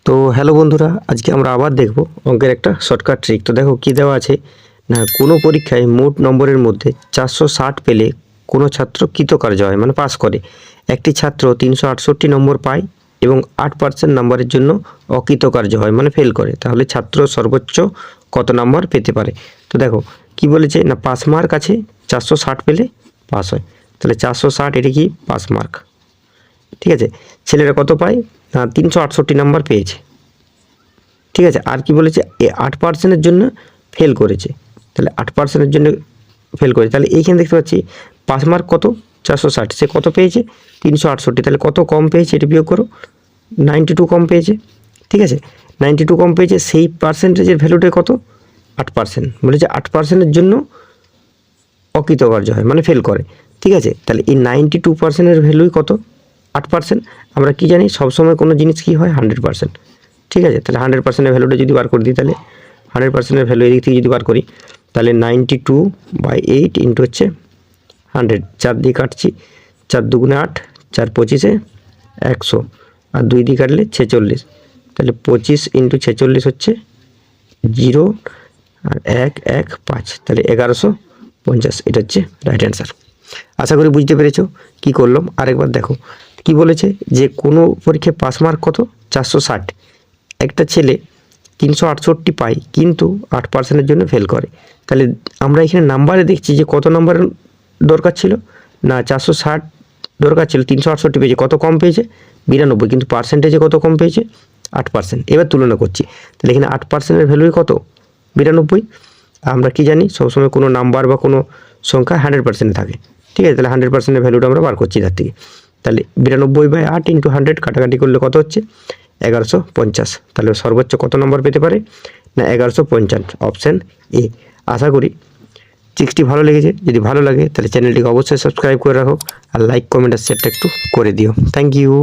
তো হ্যালো বন্ধুরা, আজকে আমরা আবার দেখব অঙ্কের একটা শর্টকাট ট্রিক। তো দেখো কি দেওয়া আছে না, কোনো পরীক্ষায় মোট নম্বরের মধ্যে 460 পেলে কোনো ছাত্র কৃতকার্য হয়, মানে পাস করে। একটি ছাত্র 368 নম্বর পায় এবং 8% নম্বরের জন্য অকৃতকার্য হয়, মানে ফেল করে। তাহলে ছাত্র সর্বোচ্চ কত নম্বর পেতে পারে? তো দেখো কি বলেছে না, পাস মার্ক আছে, 460 পেলে পাস হয়। তাহলে 460 এটা কি পাস মার্ক, ঠিক আছে। ছেলেরা কত পায় না, 368 নম্বর পেয়েছে, ঠিক আছে। আর কি বলেছে, 8%-এর জন্য ফেল করেছে। তাহলে 8%-এর জন্য ফেল করেছে, তাহলে এইখানে দেখতে পাচ্ছি পাস মার্ক কত 460, সে কত পেয়েছে 368। তাহলে কত কম পেয়েছে এটা বিয়োগ করো, 92 কম পেয়েছে, ঠিক আছে। 92 কম পেয়েছে, সেই পার্সেন্টেজের ভ্যালুটা কত 8%। বলেছে 8%-এর জন্য অকৃতকার্য হয়, মানে ফেল করে, ঠিক আছে। তাহলে এই 92%-এর ভ্যালুই কত 8%। আমরা কি জানি সবসময় কোনো জিনিস কি হয় 100%, ঠিক আছে। তাহলে 100%-এর ভ্যালুটা যদি বার করে দিই, তাহলে 100%-এর ভ্যালু এদিক থেকে যদি বার করি, তাহলে 92/8 ইন্টু হচ্ছে 100, 4 দিয়ে কাটছি, 4 দুগুণে 8, 4 25-এ 100, আর 2 দিয়ে কাটলে 46। তাহলে 25 ইন্টু 46 হচ্ছে 0 আর 1 1 5, তাহলে 1150। এটা হচ্ছে রাইট অ্যান্সার। আশা করি বুঝতে পেরেছো কি করলাম। আরেকবার দেখো কি বলেছে, যে কোনো পরীক্ষায় পাস মার্ক কত 460, একটা ছেলে 368 পায় কিন্তু 8%-এর জন্য ফেল করে। তাহলে আমরা এখানে নাম্বারে দেখছি যে কত নাম্বার দরকার ছিল না, 460 দরকার ছিল, 368 পেয়েছে, কত কম পেয়েছে 92, কিন্তু পার্সেন্টেজে কত কম পেয়েছে 8%। এবার তুলনা করছি, তাহলে এখানে 8%-এর ভ্যালুই কত 92। আমরা কি জানি সবসময় কোনো নাম্বার বা কোনো সংখ্যা 100% থাকে, ঠিক আছে। তাহলে 100%-এর ভ্যালুটা আমরা বার করছি তার থেকে। তাহলে 92/8 ইন্টু 100 কাটাকাটি করলে কত হচ্ছে 1150। তাহলে সর্বোচ্চ কত নম্বর পেতে পারে না 1150, অপশান এ। আশা করি ট্রিক্সটি ভালো লেগেছে। যদি ভালো লাগে তাহলে চ্যানেলটিকে অবশ্যই সাবস্ক্রাইব করে রাখো, আর লাইক কমেন্ট আর শেয়ারটা একটু করে দিও। Thank you.